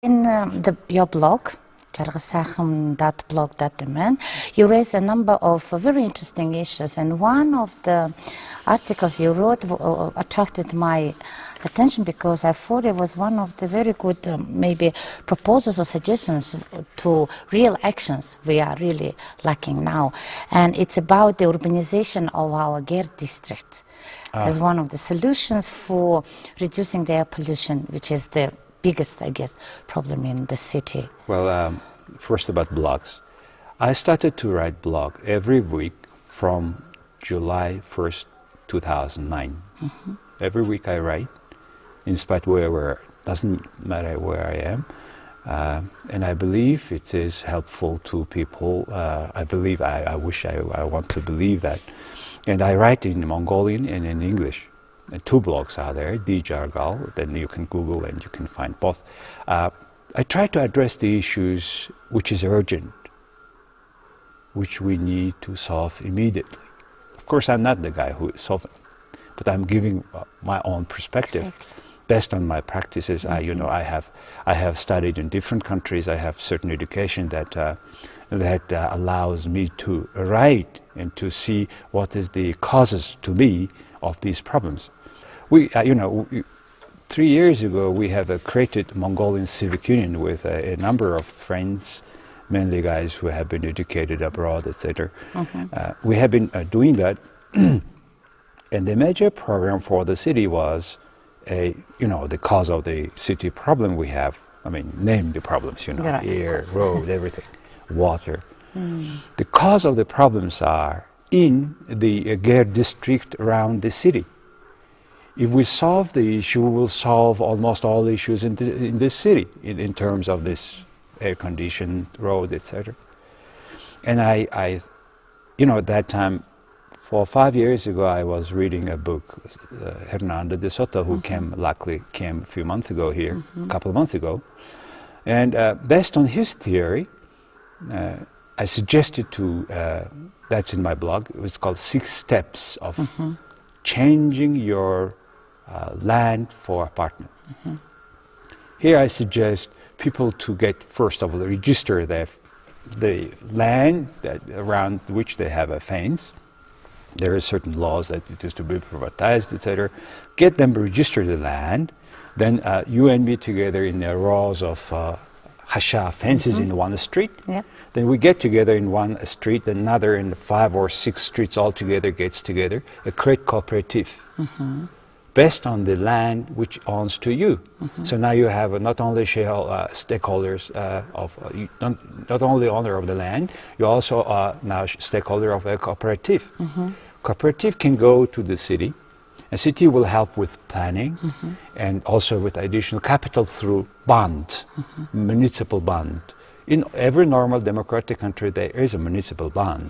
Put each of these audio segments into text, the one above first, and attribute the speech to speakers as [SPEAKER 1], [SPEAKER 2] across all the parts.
[SPEAKER 1] In your blog, Jargalsaikhan.Part, you raised a number of very interesting issues, and one of the articles you wrote attracted my attention because I thought it was one of the very good maybe proposals or suggestions to real actions we are really lacking now. And it's about the urbanization of our Ger district as one of the solutions for reducing the air pollution, which is the biggest, I guess, problem in the city.
[SPEAKER 2] Well, first about blogs. I started to write blog every week from July 1st, 2009. Every week I write, in spite where doesn't matter where I am. And I believe it is helpful to people. I want to believe that. And I write in Mongolian and in English. And two blogs are there, Jargal, then you can Google and you can find both. I try to address the issues which is urgent, which we need to solve immediately. Of course, I'm not the guy who is solving, but I'm giving my own perspective.
[SPEAKER 1] Exactly.
[SPEAKER 2] Based on my practices. I have studied in different countries. I have certain education that allows me to write and to see what is the causes to me of these problems. We, 3 years ago, we have created Mongolian Civic Union with a number of friends, mainly guys who have been educated abroad, etc. We have been doing that, and the major program for the city was, the cause of the city problem we have. I mean, name the problems,
[SPEAKER 1] Right,
[SPEAKER 2] air, road, everything, water. The cause of the problems are in the Ger district around the city. If we solve the issue, we will solve almost all issues in this city in terms of this air condition, road, etc. And I at that time, 4 or 5 years ago, I was reading a book, Hernando de Soto, who luckily came a few months ago here, a couple of months ago. And based on his theory, I suggested to, that's in my blog, it was called 6 Steps of Changing Your Land for Apartment. Here I suggest people to get, first of all, register the land around which they have a fence. There are certain laws that it is to be privatized, etc. Get them to register the land. Then you and me together in the rows of hasha fences in one street.
[SPEAKER 1] Yep.
[SPEAKER 2] Then we get together in one street, another in 5 or 6 streets all together gets together, a create cooperative based on the land which owns to you. So now you have not only stakeholders not only owner of the land, you also are now stakeholder of a cooperative. Cooperative can go to the city. A city will help with planning and also with additional capital through bond, municipal bond. In every normal democratic country, there is a municipal bond.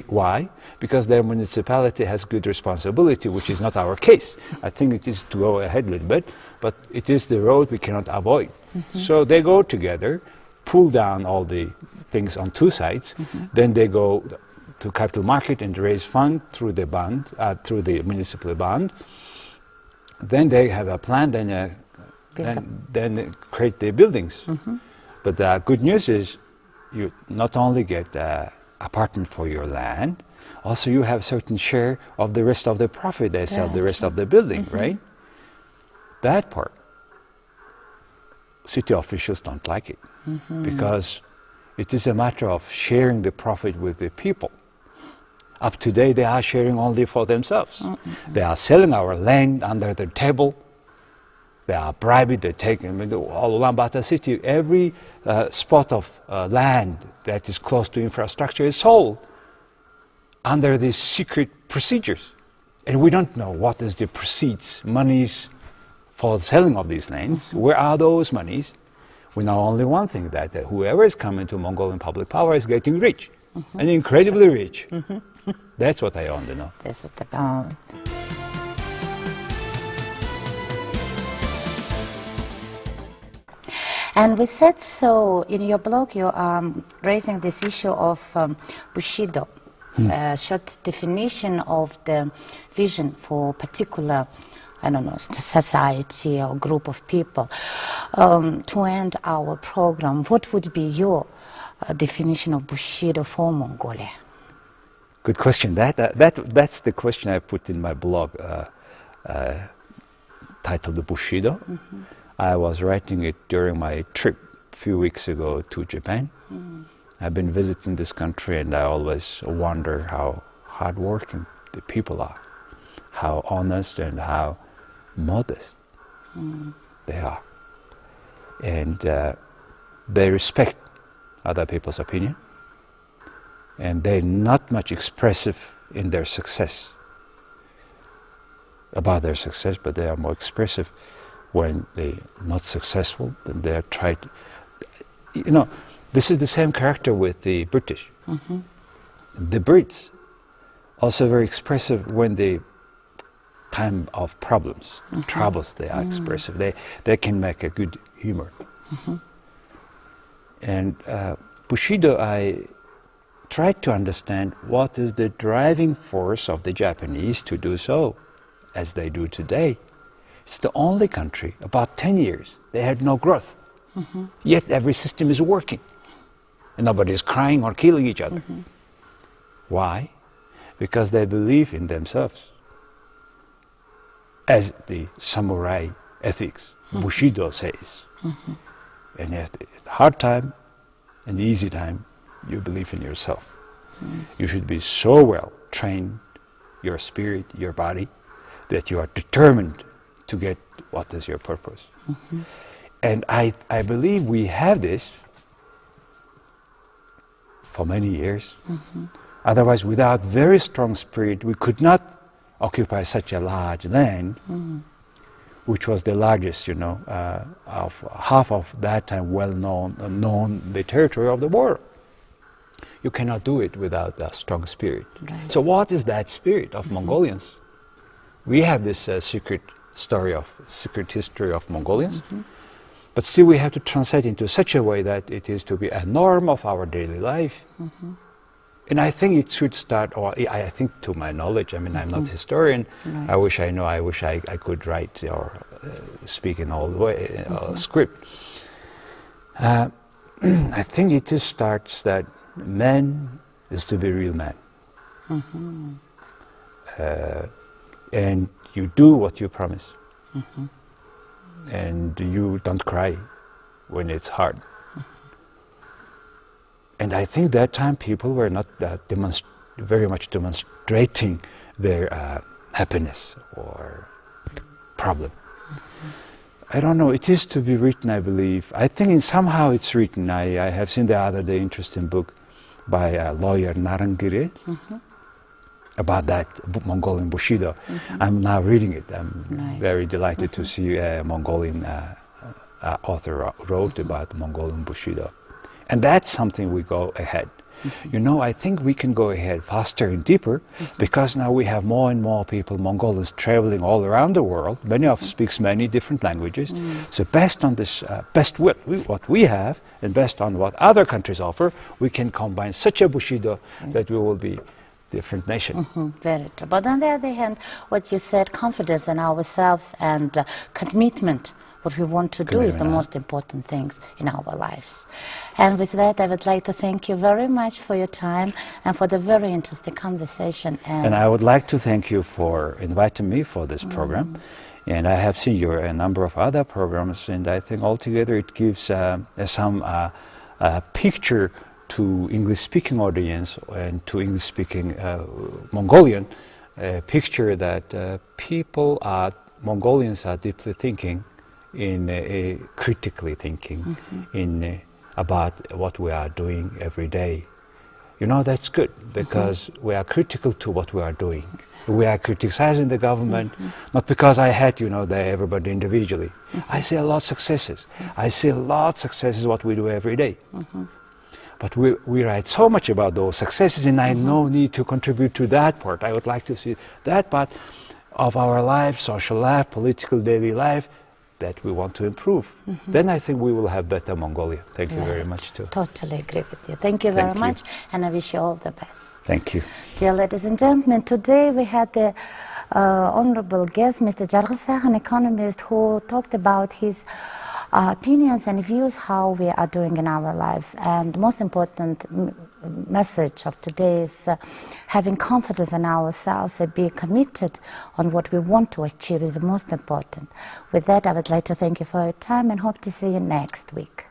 [SPEAKER 2] Why? Because their municipality has good responsibility, which is not our case. I think it is to go ahead a little bit, but it is the road we cannot avoid. So they go together, pull down all the things on 2 sides, then they go to capital market and raise fund through the bond, through the municipal bond. Then they have a plan, then they create the buildings. But the good news is you not only get apartment for your land, also you have a certain share of the rest of the profit. They sell the rest of the building, right? That part, city officials don't like it because it is a matter of sharing the profit with the people. Up to date, they are sharing only for themselves. They are selling our land under the table. They are bribing, they take all Ulaanbaatar city, every spot of land that is close to infrastructure is sold under these secret procedures. And we don't know what is the proceeds, monies for selling of these lands. Where are those monies? We know only one thing, that whoever is coming to Mongolian public power is getting rich, and incredibly rich. That's what I want to know.
[SPEAKER 1] This is the problem. And we said so in your blog, you are raising this issue of Bushido, short definition of the vision for particular I don't know, society or group of people. To end our program, what would be your definition of Bushido for Mongolia?
[SPEAKER 2] Good question. That's the question I put in my blog, titled The Bushido. I was writing it during my trip a few weeks ago to Japan. I've been visiting this country, and I always wonder how hardworking the people are, how honest and how modest they are. And they respect other people's opinion, and they're not much expressive in their success, about their success, but they are more expressive when they're not successful, then they are tried. You know, this is the same character with the British. The Brits also very expressive when they time of problems, troubles, they are expressive. They can make a good humor. And Bushido, I tried to understand what is the driving force of the Japanese to do so, as they do today. It's the only country, about 10 years, they had no growth. Yet every system is working. And nobody is crying or killing each other. Why? Because they believe in themselves. As the samurai ethics, Bushido says. And at the hard time and the easy time, you believe in yourself. You should be so well trained, your spirit, your body, that you are determined to get what is your purpose. And I believe we have this for many years. Otherwise, without very strong spirit, we could not occupy such a large land, which was the largest, you know, of half of that time known the territory of the world. You cannot do it without a strong spirit. So what is that spirit of Mongolians? We have this secret history of Mongolians, but still we have to translate into such a way that it is to be a norm of our daily life. And I think it should start, or I think to my knowledge, I mean, I'm not a historian, I wish I could write or speak in all the way, script. I think it just starts that man is to be real man. And you do what you promise. And you don't cry when it's hard. And I think that time people were not very much demonstrating their happiness or problem. I don't know, it is to be written, I believe. I think somehow it's written. I have seen the other day interesting book by lawyer Narangire about that Mongolian Bushido. I'm now reading it. I'm very delighted to see a Mongolian author wrote about Mongolian Bushido. And that's something we go ahead. You know, I think we can go ahead faster and deeper because now we have more and more people, Mongolians, traveling all around the world. Many of us speaks many different languages. So based on this, what we have, and based on what other countries offer, we can combine such a Bushido that we will be different nation.
[SPEAKER 1] Very true. But on the other hand, what you said, confidence in ourselves and commitment, what we want to do is the most important things in our lives. And with that, I would like to thank you very much for your time and for the very interesting conversation.
[SPEAKER 2] And I would like to thank you for inviting me for this program. And I have seen a number of other programs, and I think altogether it gives some picture to English-speaking audience and to English-speaking Mongolian, picture that Mongolians are deeply thinking, critically thinking, about what we are doing every day. You know, that's good, because we are critical to what we are doing. We are criticizing the government, not because I hate, everybody individually. I see a lot of successes. I see a lot of successes what we do every day. But we write so much about those successes, and I no need to contribute to that part. I would like to see that part of our life, social life, political daily life, that we want to improve. Then I think we will have better Mongolia. Thank you very much too.
[SPEAKER 1] Totally agree with you. Thank you very much, and I wish you all the best.
[SPEAKER 2] Thank you.
[SPEAKER 1] Dear ladies and gentlemen, today we had the honorable guest, Mr. Jargalsaikhan, economist, who talked about his opinions and views how we are doing in our lives. And the most important message of today is having confidence in ourselves and be committed on what we want to achieve is the most important. With that, I would like to thank you for your time and hope to see you next week.